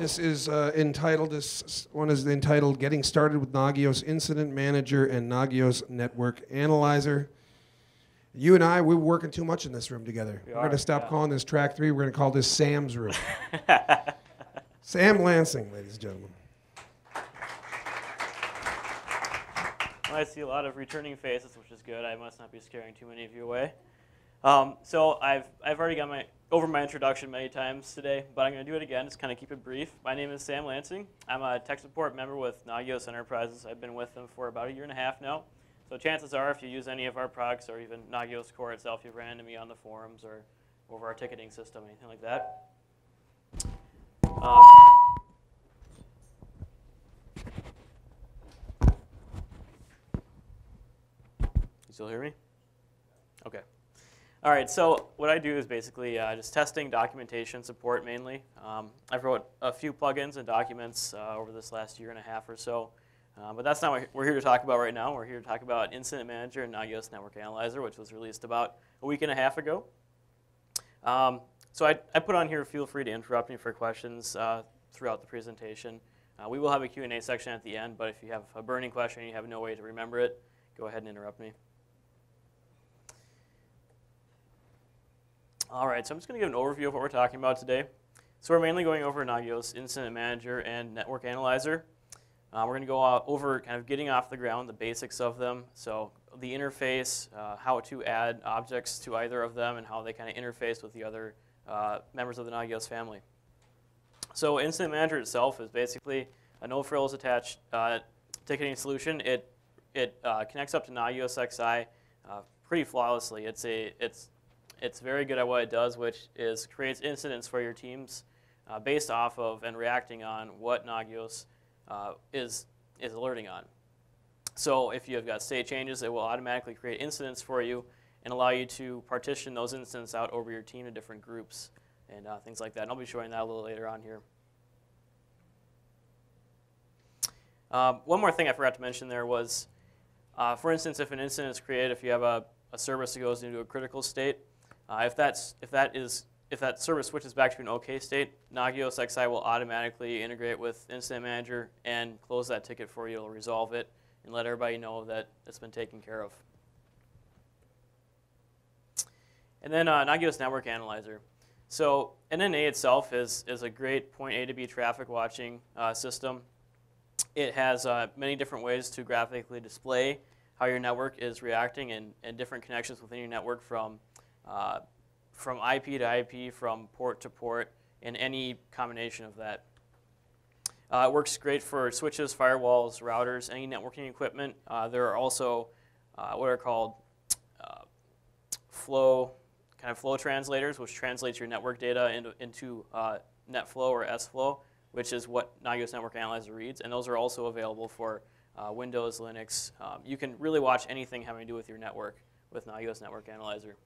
This is entitled. This one is entitled "Getting Started with Nagios Incident Manager and Nagios Network Analyzer." You and I, we're working too much in this room together. We're going to stop calling this track 3. We're going to call this Sam's room. Sam Lansing, ladies and gentlemen. Well, I see a lot of returning faces, which is good. I must not be scaring too many of you away. So I've already got over my introduction many times today, but I'm going to do it again, just kind of keep it brief. My name is Sam Lansing. I'm a tech support member with Nagios Enterprises. I've been with them for about 1.5 years now. So chances are, if you use any of our products or even Nagios Core itself, you've ran into me on the forums or over our ticketing system, anything like that. You still hear me? Okay. All right, so what I do is basically just testing, documentation, support mainly. I've wrote a few plugins and documents over this last 1.5 years or so. But that's not what we're here to talk about right now. We're here to talk about Incident Manager and Nagios Network Analyzer, which was released about 1.5 weeks ago. So I put on here, feel free to interrupt me for questions throughout the presentation. We will have a Q&A section at the end, but if you have a burning question and you have no way to remember it, go ahead and interrupt me. All right, so I'm just going to give an overview of what we're talking about today. So we're mainly going over Nagios Incident Manager and Network Analyzer. We're going to go over kind of getting off the ground, the basics of them. So the interface, how to add objects to either of them, and how they kind of interface with the other members of the Nagios family. So Incident Manager itself is basically a no-frills attached ticketing solution. It connects up to Nagios XI pretty flawlessly. It's very good at what it does, which is creates incidents for your teams based off of and reacting on what Nagios is alerting on. So if you have got state changes, it will automatically create incidents for you and allow you to partition those incidents out over your team to different groups and things like that. And I'll be showing that a little later on here. One more thing I forgot to mention there was, for instance, if an incident is created, if you have a service that goes into a critical state, if that service switches back to an OK state, Nagios XI will automatically integrate with Incident Manager and close that ticket for you. It'll resolve it and let everybody know that it's been taken care of. And then Nagios Network Analyzer. So NNA itself is a great point A to B traffic watching system. It has many different ways to graphically display how your network is reacting and different connections within your network from IP to IP, from port to port, and any combination of that. It works great for switches, firewalls, routers, any networking equipment. There are also what are called flow translators, which translates your network data into NetFlow or SFlow, which is what Nagios Network Analyzer reads, and those are also available for Windows, Linux. You can really watch anything having to do with your network with Nagios Network Analyzer.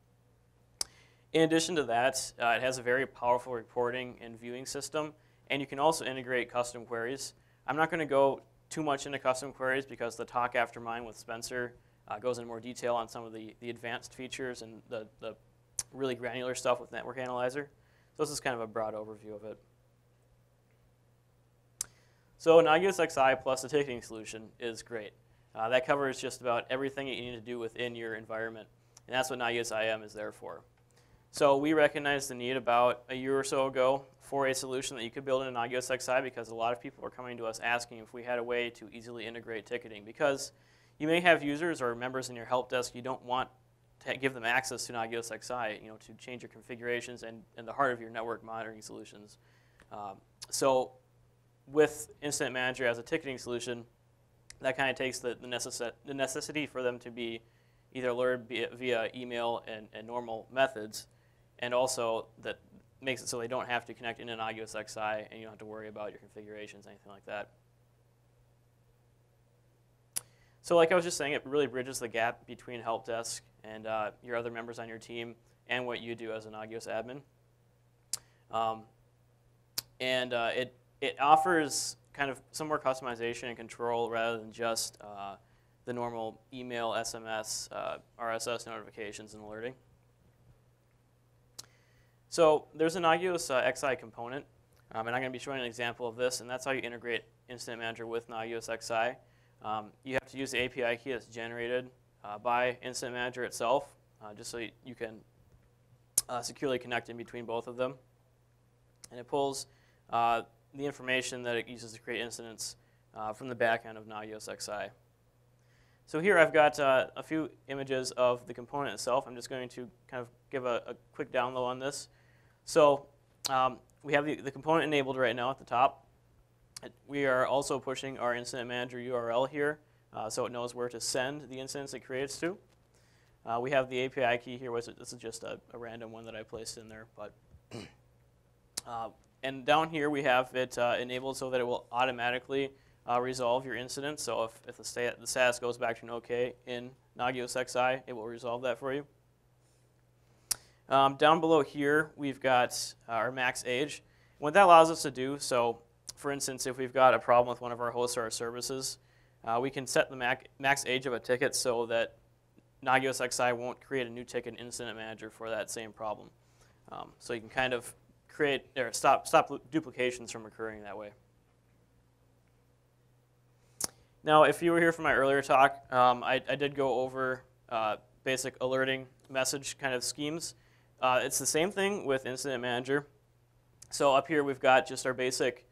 In addition to that, it has a very powerful reporting and viewing system, and you can also integrate custom queries. I'm not going to go too much into custom queries because the talk after mine with Spencer goes into more detail on some of the advanced features and the really granular stuff with Network Analyzer. So this is kind of a broad overview of it. So Nagios XI plus the ticketing solution is great. That covers just about everything that you need to do within your environment, and that's what Nagios IM is there for. So we recognized the need about 1 year or so ago for a solution that you could build in Nagios XI because a lot of people are coming to us asking if we had a way to easily integrate ticketing, because you may have users or members in your help desk you don't want to give them access to Nagios XI, to change your configurations and the heart of your network monitoring solutions. So with Incident Manager as a ticketing solution, that kind of takes the necessity for them to be either alerted via email and normal methods, and also that makes it so they don't have to connect into Nagios XI and you don't have to worry about your configurations, anything like that. So like I was just saying, it really bridges the gap between help desk and your other members on your team and what you do as a Nagios admin. It offers kind of some more customization and control rather than just the normal email, SMS, RSS notifications and alerting. So there's a Nagios XI component And I'm going to be showing an example of this, and that's how you integrate Incident Manager with Nagios XI. You have to use the API key that's generated by Incident Manager itself, just so you can securely connect in between both of them. And it pulls the information that it uses to create incidents from the back end of Nagios XI. So here I've got a few images of the component itself. I'm just going to kind of give a quick download on this. So we have the component enabled right now at the top. We are also pushing our Incident Manager URL here, so it knows where to send the incidents it creates to. We have the API key here, which this is just a random one that I placed in there. But and down here we have it enabled so that it will automatically resolve your incident. So if the status goes back to an OK in Nagios XI, it will resolve that for you. Down below here, we've got our max age. What that allows us to do, so for instance, if we've got a problem with one of our hosts or our services, we can set the max age of a ticket so that Nagios XI won't create a new ticket in Incident Manager for that same problem. So you can kind of create or stop duplications from occurring that way. Now, if you were here for my earlier talk, I did go over basic alerting message kind of schemes. It's the same thing with Incident Manager. So up here we've got just our basic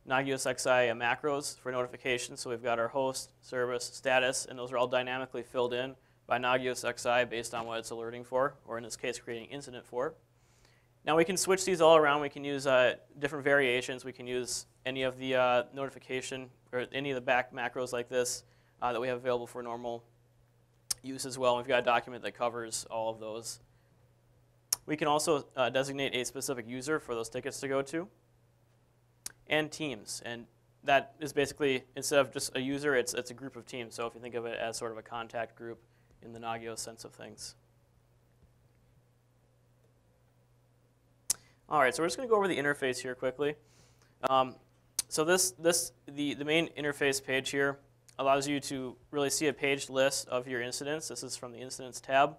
Nagios XI macros for notifications. So we've got our host, service, status, and those are all dynamically filled in by Nagios XI based on what it's alerting for, or in this case, creating incident for. Now we can switch these all around. We can use different variations. We can use any of the notification or any of the back macros like this that we have available for normal use as well. We've got a document that covers all of those. We can also designate a specific user for those tickets to go to, and teams. And that is basically, instead of just a user, it's a group of teams. So if you think of it as sort of a contact group in the Nagios sense of things. All right, so we're just going to go over the interface here quickly. So the main interface page here allows you to really see a paged list of your incidents. This is from the Incidents tab.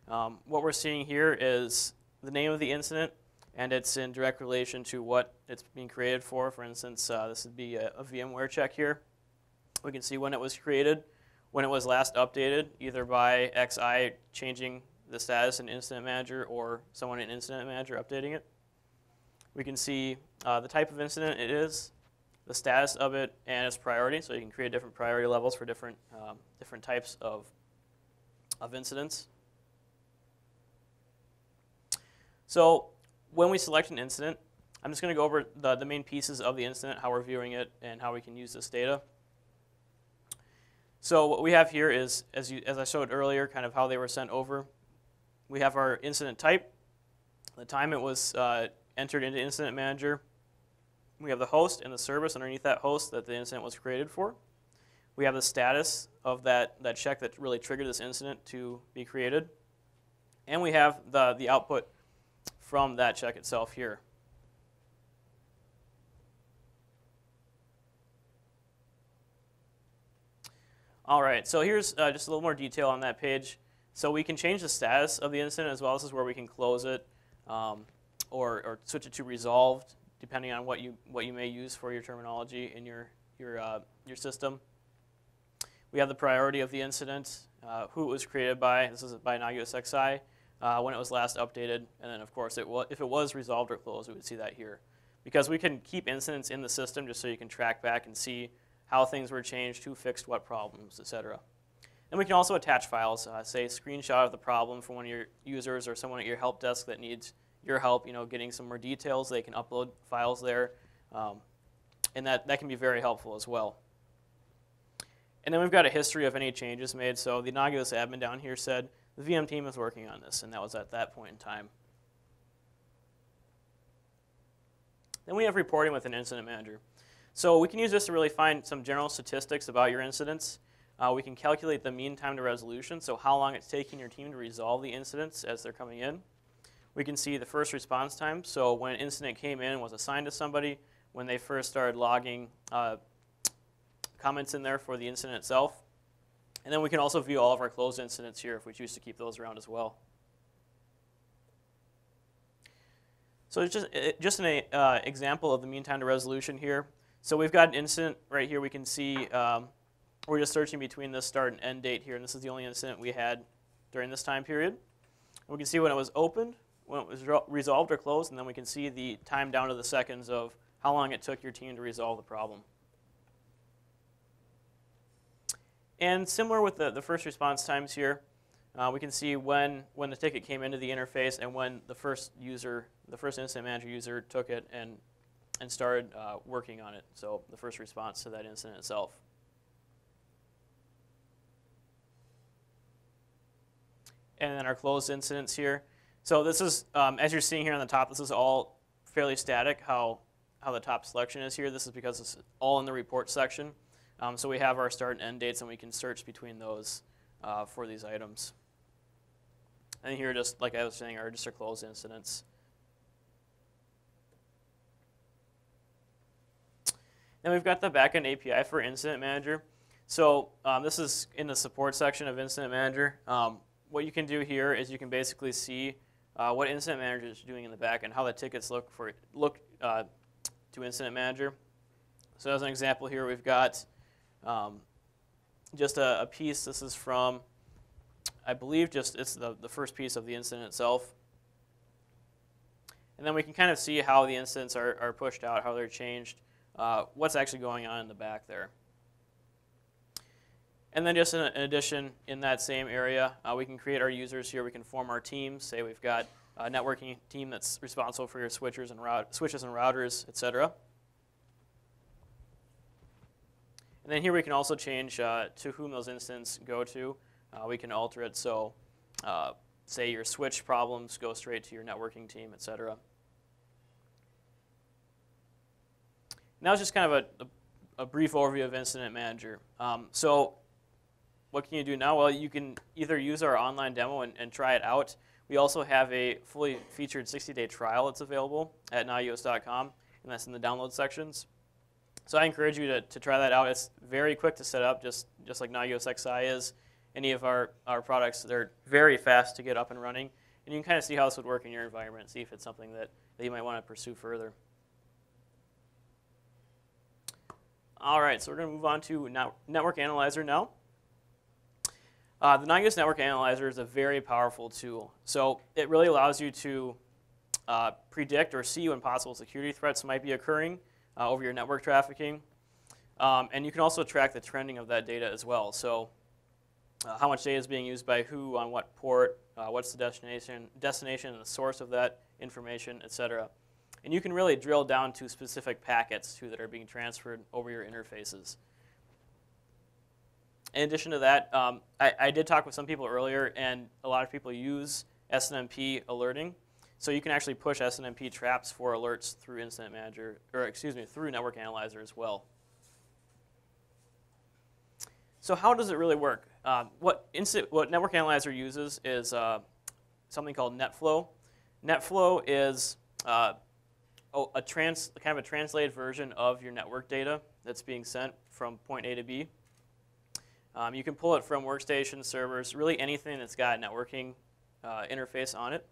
What we're seeing here is the name of the incident, and it's in direct relation to what it's being created for. For instance, this would be a VMware check here. We can see when it was created, when it was last updated, either by XI changing the status in Incident Manager or someone in Incident Manager updating it. We can see the type of incident it is, the status of it, and its priority. So you can create different priority levels for different types of incidents. So when we select an incident, I'm just going to go over the main pieces of the incident, how we're viewing it, and how we can use this data. So what we have here is, as I showed earlier, kind of how they were sent over. We have our incident type, the time it was entered into Incident Manager. We have the host and the service underneath that host that the incident was created for. We have the status of that check that really triggered this incident to be created. And we have the output from that check itself here. All right, so here's just a little more detail on that page. So we can change the status of the incident as well. This is where we can close it or switch it to resolved, depending on what you may use for your terminology in your system. We have the priority of the incident, who it was created by. This is by Nagios XI, when it was last updated, and then of course if it was resolved or closed, we would see that here. Because we can keep incidents in the system just so you can track back and see how things were changed, who fixed what problems, etc. And we can also attach files, say a screenshot of the problem from one of your users or someone at your help desk that needs your help, getting some more details. They can upload files there, and that can be very helpful as well. And then we've got a history of any changes made. So the Nagios admin down here said the VM team is working on this, and that was at that point in time. Then we have reporting with an Incident Manager. So we can use this to really find some general statistics about your incidents. We can calculate the mean time to resolution, so how long it's taking your team to resolve the incidents as they're coming in. We can see the first response time, so when an incident came in and was assigned to somebody, when they first started logging comments in there for the incident itself. And then we can also view all of our closed incidents here if we choose to keep those around as well. So it's just an example of the mean time to resolution here. So we've got an incident right here. We can see we're just searching between the start and end date here, and this is the only incident we had during this time period. We can see when it was opened, when it was resolved or closed, and then we can see the time down to the seconds of how long it took your team to resolve the problem. And similar with the first response times here, we can see when the ticket came into the interface and when the first incident manager user took it and started working on it. So the first response to that incident itself. And then our closed incidents here. So this is, as you're seeing here on the top, this is all fairly static, how the top selection is here. This is because it's all in the report section. So we have our start and end dates, and we can search between those for these items. And here, just like I was saying, are just our closed incidents. Then we've got the Backend API for Incident Manager. So this is in the support section of Incident Manager. What you can do here is you can basically see what Incident Manager is doing in the backend, how the tickets look to Incident Manager. So as an example here, we've got just a piece. This is from, I believe, it's the first piece of the incident itself. And then we can kind of see how the incidents are pushed out, how they're changed, what's actually going on in the back there. And then just in addition, in that same area, we can create our users here. We can form our teams. Say we've got a networking team that's responsible for your switches and routers, etc. And then here we can also change to whom those instances go to. We can alter it so, say your switch problems go straight to your networking team, etc. Now it's just kind of a brief overview of Incident Manager. So what can you do now? Well, you can either use our online demo and try it out. We also have a fully featured 60-day trial that's available at nagios.com, and that's in the download sections. So I encourage you to try that out. It's very quick to set up, just like Nagios XI is. Any of our products, they're very fast to get up and running. And you can kind of see how this would work in your environment, see if it's something that you might want to pursue further. All right, so we're going to move on to Network Analyzer now. The Nagios Network Analyzer is a very powerful tool. So it really allows you to predict or see when possible security threats might be occurring over your network trafficking. And you can also track the trending of that data as well. So how much data is being used by who, on what port, what's the destination and the source of that information, etc. And you can really drill down to specific packets too that are being transferred over your interfaces. In addition to that, I did talk with some people earlier, and a lot of people use SNMP alerting. So you can actually push SNMP traps for alerts through Incident Manager, or excuse me, through Network Analyzer as well. So how does it really work? What Network Analyzer uses is something called NetFlow. NetFlow is kind of a translated version of your network data that's being sent from point A to B. You can pull it from workstations, servers, really anything that's got a networking interface on it.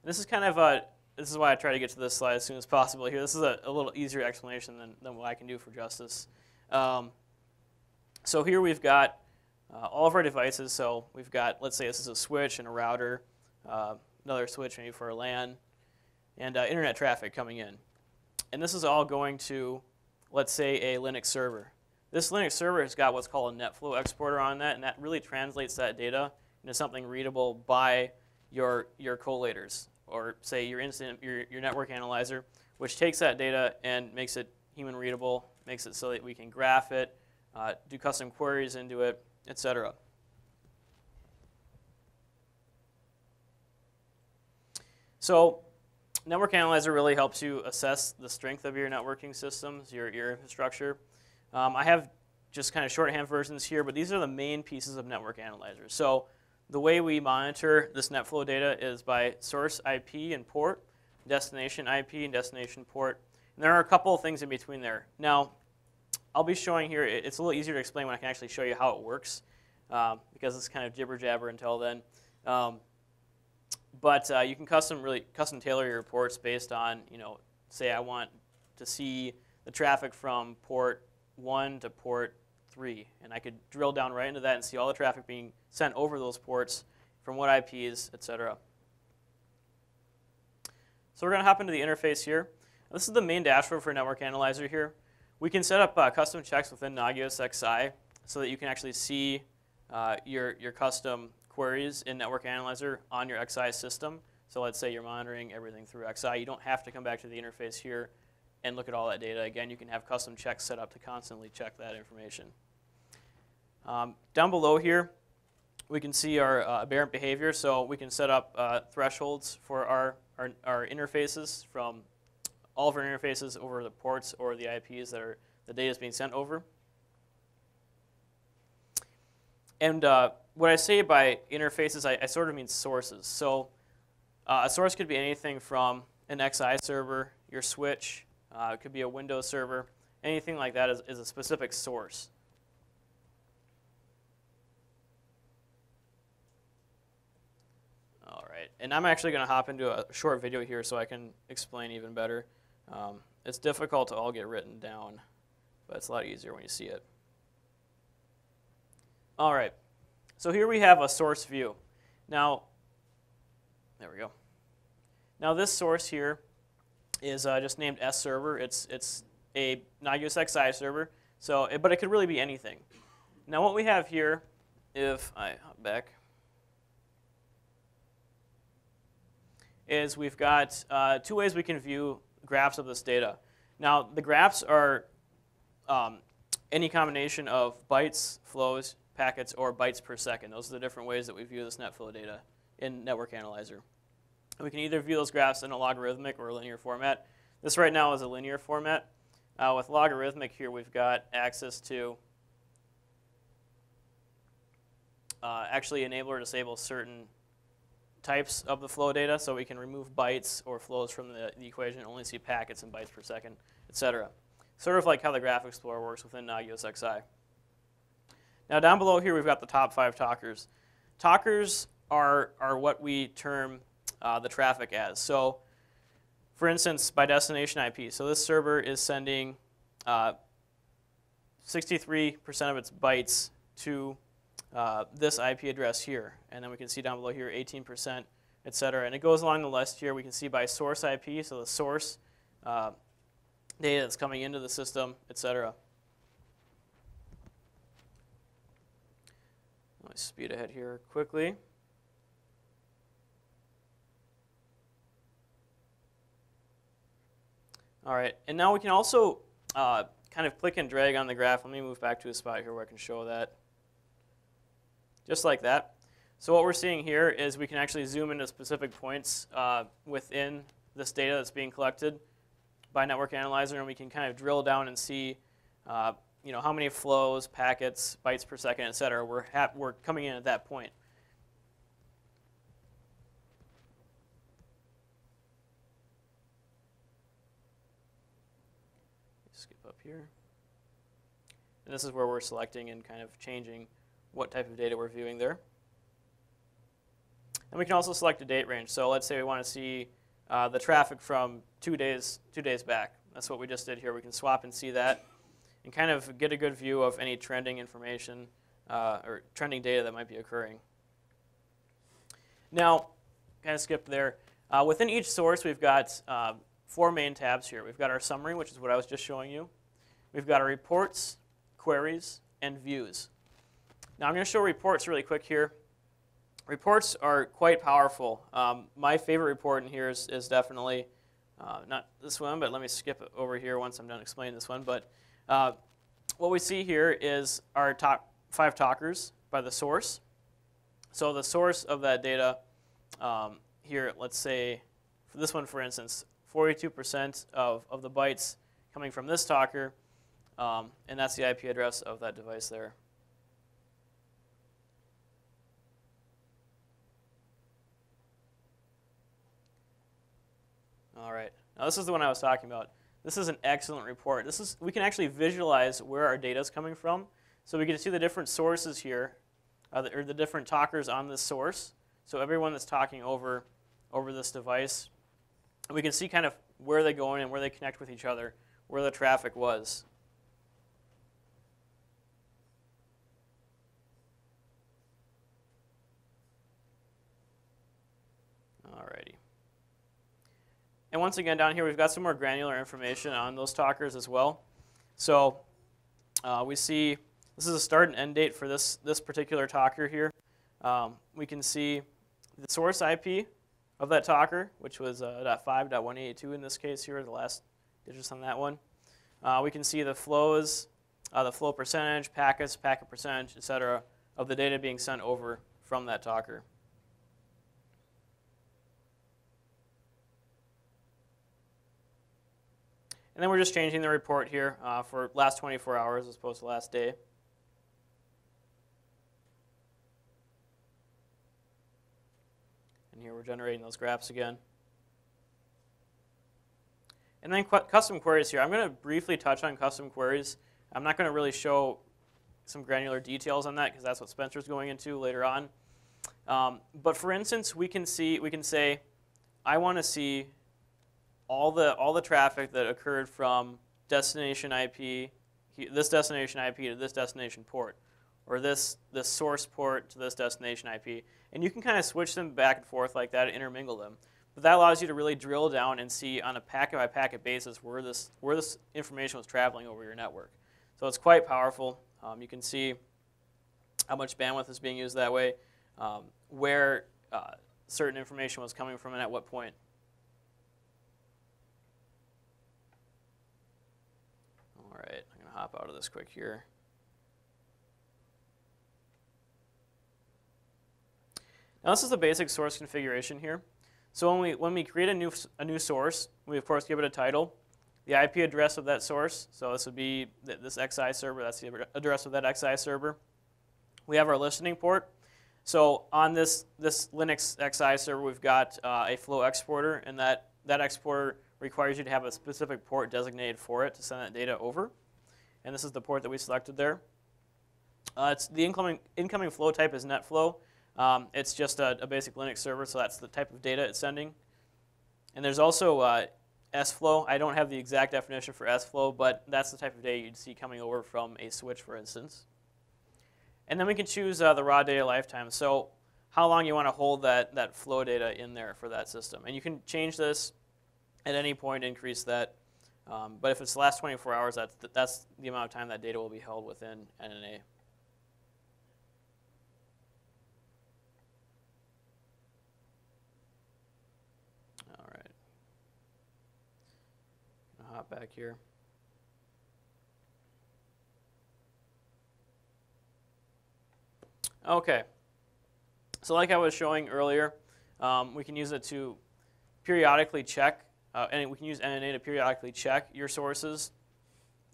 And this is kind of this is why I try to get to this slide as soon as possible here. This is a little easier explanation than what I can do for justice. So here we've got all of our devices. So we've got, let's say this is a switch and a router, another switch maybe for a LAN, and internet traffic coming in. And this is all going to, let's say, a Linux server. This Linux server has got what's called a NetFlow exporter on that, and that really translates that data into something readable by your collators, or say your network analyzer, which takes that data and makes it human readable, makes it so that we can graph it, do custom queries into it, etc. So Network Analyzer really helps you assess the strength of your networking systems, your infrastructure. I have just kind of shorthand versions here, but these are the main pieces of Network Analyzer. So the way we monitor this NetFlow data is by source IP and port, destination IP and destination port. And there are a couple of things in between there. Now, I'll be showing here, it's a little easier to explain when I can actually show you how it works, because it's kind of jibber jabber until then. But you can custom tailor your reports based on, say I want to see the traffic from port 1 to port 3, and I could drill down right into that and see all the traffic being sent over those ports from what IPs, etc. So we're going to hop into the interface here. This is the main dashboard for Network Analyzer here. We can set up custom checks within Nagios XI so that you can actually see your custom queries in Network Analyzer on your XI system. So let's say you're monitoring everything through XI. You don't have to come back to the interface here and look at all that data. Again, you can have custom checks set up to constantly check that information. Down below here, we can see our aberrant behavior. So we can set up thresholds for our interfaces from all of our interfaces over the ports or the IPs that the data is being sent over. And what I say by interfaces, I sort of mean sources. So a source could be anything from an XI server, your switch, it could be a Windows server. Anything like that is a specific source. All right, and I'm actually going to hop into a short video here so I can explain even better. It's difficult to all get written down, but it's a lot easier when you see it. All right, so here we have a source view. Now, there we go. Now this source here is just named S server. It's a Nagios XI server, but it could really be anything. Now what we have here, if I hop back, is we've got 2 ways we can view graphs of this data. Now the graphs are any combination of bytes, flows, packets, or bytes per second. Those are the different ways that we view this NetFlow data in Network Analyzer. And we can either view those graphs in a logarithmic or a linear format. This right now is a linear format. With logarithmic here, we've got access to actually enable or disable certain types of the flow data, so we can remove bytes or flows from the equation and only see packets and bytes per second, etc. Sort of like how the Graph Explorer works within Nagios XI. Now down below here, we've got the top 5 talkers. Talkers are what we term the traffic as. So for instance, by destination IP, so this server is sending 63% of its bytes to this IP address here. And then we can see down below here 18%, et cetera. And it goes along the list here. We can see by source IP, so the source data that's coming into the system, et cetera. Let me speed ahead here quickly. All right, and now we can also kind of click and drag on the graph. Let me move back to a spot here where I can show that. Just like that. So what we're seeing here is we can actually zoom into specific points within this data that's being collected by Network Analyzer, and we can kind of drill down and see how many flows, packets, bytes per second, et cetera, we're coming in at that point. Skip up here. And this is where we're selecting and kind of changing what type of data we're viewing there. And we can also select a date range. So let's say we want to see the traffic from 2 days back. That's what we just did here. We can swap and see that and kind of get a good view of any trending information or trending data that might be occurring. Now, kind of skip there. Within each source, we've got 4 main tabs here. We've got our summary, which is what I was just showing you. We've got our reports, queries, and views. Now I'm going to show reports really quick here. Reports are quite powerful. My favorite report in here is definitely not this one, but let me skip it over here once I'm done explaining this one. But what we see here is our top 5 talkers by the source. So the source of that data here, let's say, for this one, for instance, 42% of the bytes coming from this talker, and that's the IP address of that device there. All right, now this is the one I was talking about. This is an excellent report. We can actually visualize where our data is coming from. So we get to see the different sources here, or the different talkers on this source. So everyone that's talking over over this device. And we can see kind of where they go in and where they connect with each other, where the traffic was. Alrighty. And once again, down here, we've got some more granular information on those talkers as well. So we see this is a start and end date for this particular talker here. We can see the source IP of that talker, which was .5.182 in this case here, the last digits on that one. We can see the flows, the flow percentage, packets, packet percentage, etc., of the data being sent over from that talker. And then we're just changing the report here for last 24 hours as opposed to last day. And here we're generating those graphs again. And then custom queries here. I'm going to briefly touch on custom queries. I'm not going to really show some granular details on that because that's what Spencer's going into later on. But for instance, we can say, I want to see all the traffic that occurred from destination IP, this destination IP to this destination port, or this source port to this destination IP. And you can kind of switch them back and forth like that and intermingle them. But that allows you to really drill down and see on a packet-by-packet basis where this information was traveling over your network. So it's quite powerful. You can see how much bandwidth is being used that way, where certain information was coming from and at what point. All right, I'm going to hop out of this quick here. Now this is the basic source configuration here. So when we create a new source, we of course give it a title, the IP address of that source. So this would be this XI server. That's the address of that XI server. We have our listening port. So on this Linux XI server, we've got a flow exporter, and that exporter requires you to have a specific port designated for it to send that data over. And this is the port that we selected there. It's the incoming flow type is NetFlow. It's just a basic Linux server, so that's the type of data it's sending. And there's also sFlow. I don't have the exact definition for sFlow, but that's the type of data you'd see coming over from a switch, for instance. And then we can choose the raw data lifetime. So how long you want to hold that flow data in there for that system. And you can change this at any point, increase that. But if it's the last 24 hours, that's the amount of time that data will be held within NNA. All right. I'll hop back here. Okay. So like I was showing earlier, we can use it to periodically check, and we can use NNA to periodically check your sources,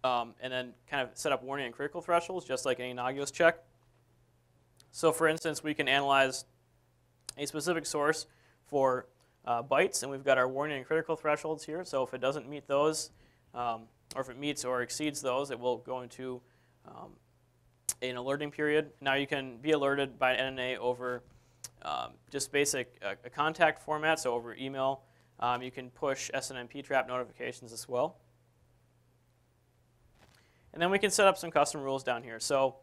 and then kind of set up warning and critical thresholds, just like any Nagios check. So for instance, we can analyze a specific source for bytes, and we've got our warning and critical thresholds here. So if it doesn't meet those, or if it meets or exceeds those, it will go into an alerting period. Now you can be alerted by NNA over just basic contact format, so over email. You can push SNMP trap notifications as well. And then we can set up some custom rules down here. So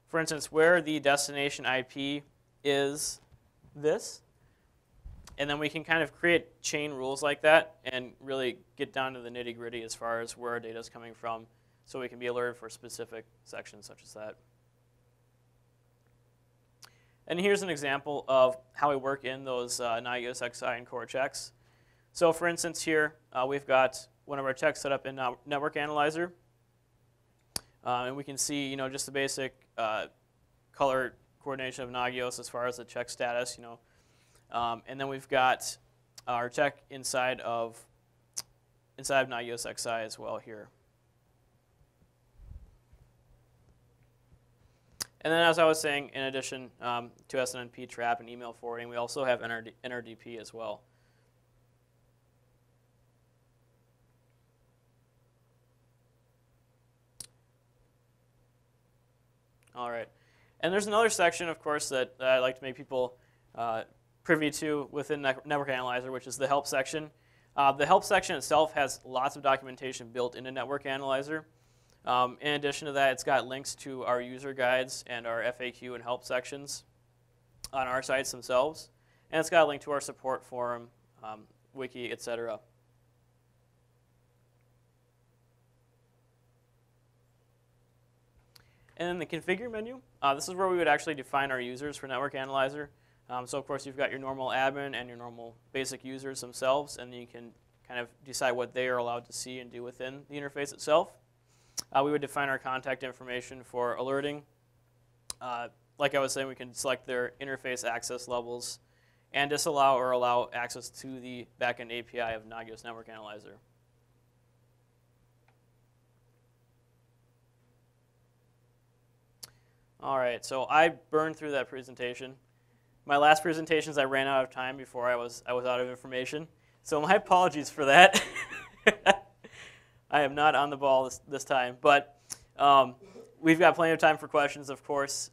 for instance, where the destination IP is this, and then we can kind of create chain rules like that and really get down to the nitty-gritty as far as where our data is coming from, so we can be alerted for specific sections such as that. And here's an example of how we work in those Nagios XI and core checks. So for instance here, we've got one of our checks set up in Network Analyzer. And we can see, just the basic color coordination of Nagios as far as the check status, and then we've got our check inside of Nagios XI as well here. And then as I was saying, in addition to SNMP trap and email forwarding, we also have NRDP as well. All right. And there's another section, of course, that I like to make people privy to within Network Analyzer, which is the help section. The help section itself has lots of documentation built into Network Analyzer. In addition to that, it's got links to our user guides and our FAQ and help sections on our sites themselves. And it's got a link to our support forum, wiki, etc. And then the configure menu, this is where we would actually define our users for Network Analyzer. So of course you've got your normal admin and your normal basic users themselves, and you can kind of decide what they are allowed to see and do within the interface itself. We would define our contact information for alerting. Like I was saying, we can select their interface access levels and disallow or allow access to the backend API of Nagios Network Analyzer. All right, so I burned through that presentation. My last presentations, I ran out of time before I was out of information. So my apologies for that. I am not on the ball this time, but we've got plenty of time for questions, of course.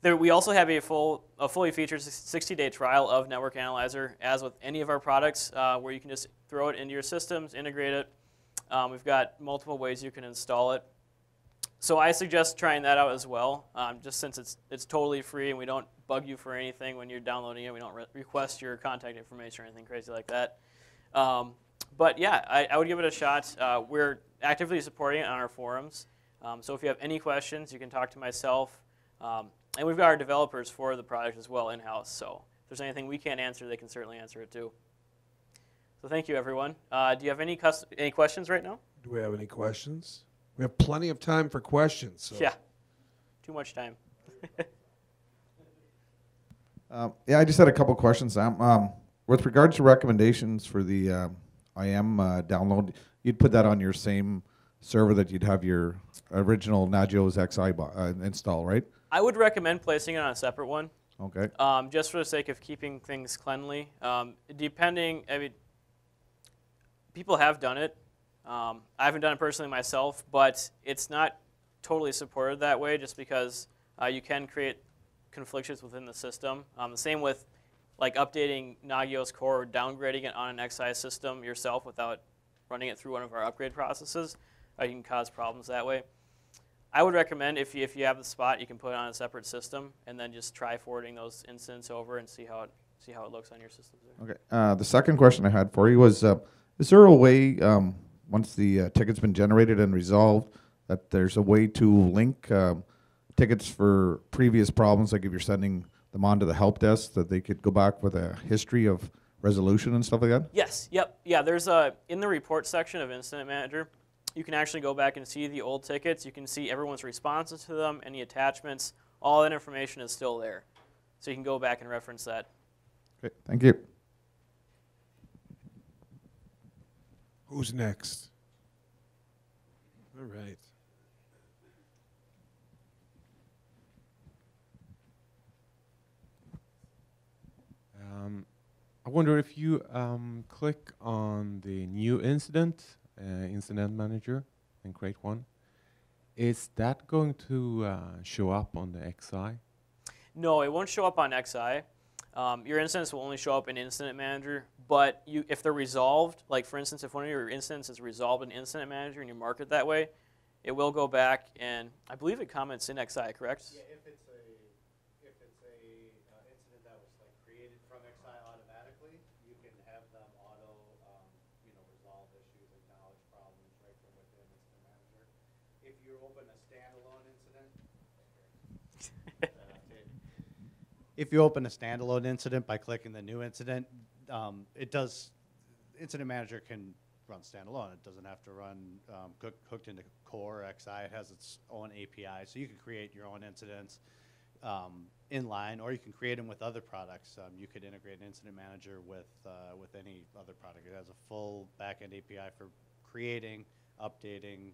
We also have a fully featured 60-day trial of Network Analyzer, as with any of our products, where you can just throw it into your systems, integrate it. We've got multiple ways you can install it. So I suggest trying that out as well, just since it's totally free and we don't bug you for anything when you're downloading it. We don't request your contact information or anything crazy like that. But yeah, I would give it a shot. We're actively supporting it on our forums. So if you have any questions, you can talk to myself. And we've got our developers for the product as well in-house. So if there's anything we can't answer, they can certainly answer it too. So thank you, everyone. Do you have any questions right now? Do we have any questions? We have plenty of time for questions. So. Yeah, too much time. Yeah, I just had a couple questions. With regards to recommendations for the IM download, you'd put that on your same server that you'd have your original Nagios XI install, right? I would recommend placing it on a separate one. Okay. Just for the sake of keeping things cleanly. I mean, people have done it. I haven't done it personally myself, but it's not totally supported that way just because you can create conflictions within the system. The same with like updating Nagios Core or downgrading it on an XI system yourself without running it through one of our upgrade processes. You can cause problems that way. I would recommend if you have the spot, you can put it on a separate system and then just try forwarding those incidents over and see how it looks on your system. Okay. The second question I had for you was, is there a way, once the ticket's been generated and resolved, that there's a way to link tickets for previous problems, like if you're sending them onto the help desk, that they could go back with a history of resolution and stuff like that? Yes. Yep. Yeah. There's in the report section of Incident Manager, you can actually go back and see the old tickets. You can see everyone's responses to them, any attachments. All that information is still there, so you can go back and reference that. Okay. Thank you. Who's next? All right. I wonder if you click on the new incident manager and create one, is that going to show up on the XI? No, it won't show up on XI. Your incidents will only show up in Incident Manager, but if they're resolved, like for instance, if one of your incidents is resolved in Incident Manager and you mark it that way, it will go back and I believe it comments in XI, correct? Yeah, if it's a incident that was like created from XI automatically, you can have them auto, resolve issues, acknowledge problems right from within Incident Manager. If you open a standalone incident, if you open a standalone incident by clicking the new incident, Incident Manager can run standalone. It doesn't have to run hooked into Core or XI. It has its own API, so you can create your own incidents inline, or you can create them with other products. You could integrate an Incident Manager with any other product. It has a full backend API for creating, updating,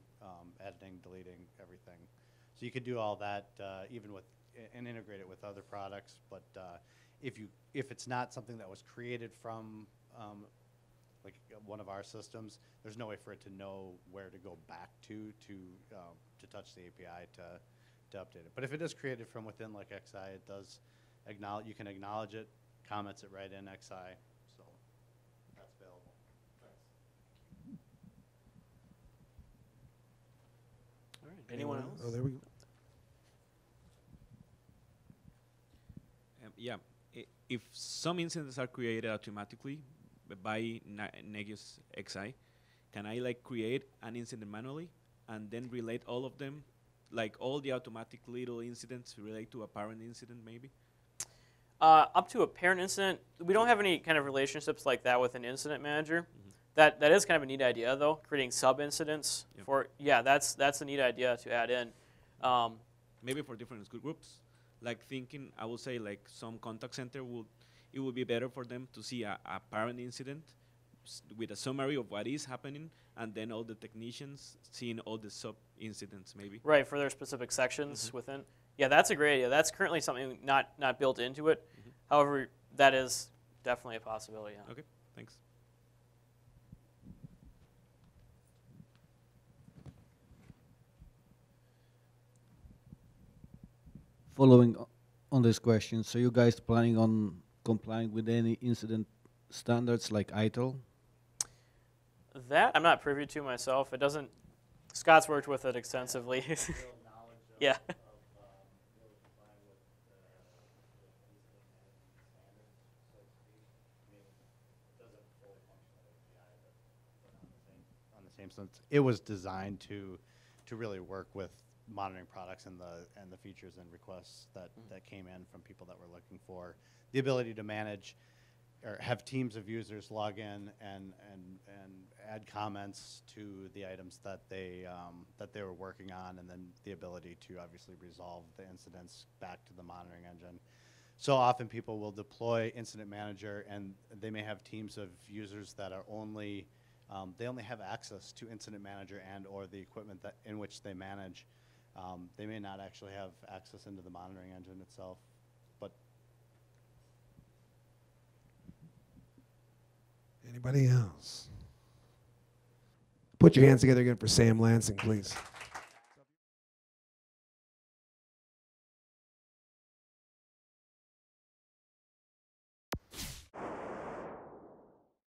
editing, deleting, everything. So you could do all that even with and integrate it with other products. But if it's not something that was created from like one of our systems, there's no way for it to know where to go back to touch the API to update it. But if it is created from within like XI, it does acknowledge. You can acknowledge it comments it right in XI. So that's available. All right. Anyone else? Oh, there we go. Yeah, if some incidents are created automatically by Nagios XI, can I like create an incident manually and then relate all of them, like all the automatic little incidents relate to a parent incident maybe? Up to a parent incident, we don't have any kind of relationships like that with an incident manager. That is kind of a neat idea though, creating sub incidents for that's a neat idea to add in. Maybe for different groups. Like thinking, I would say like some contact center it would be better for them to see a parent incident with a summary of what is happening, and then all the technicians seeing all the sub incidents maybe. Right, for their specific sections within. Yeah, that's a great idea. That's currently something not built into it. However, that is definitely a possibility. Yeah. Okay, thanks. Following on this question, so you guys planning on complying with any incident standards like ITIL? That I'm not privy to myself. It doesn't. Scott's worked with it extensively. Yeah. On the same sense, it was designed to really work with monitoring products and the features and requests that came in from people that were looking for the ability to manage or have teams of users log in and add comments to the items that they were working on, and then the ability to obviously resolve the incidents back to the monitoring engine. So often people will deploy Incident Manager and they may have teams of users that are only they only have access to Incident Manager and or the equipment that in which they manage. They may not actually have access into the monitoring engine itself, but. Anybody else? Put your hands together again for Sam Lansing, please.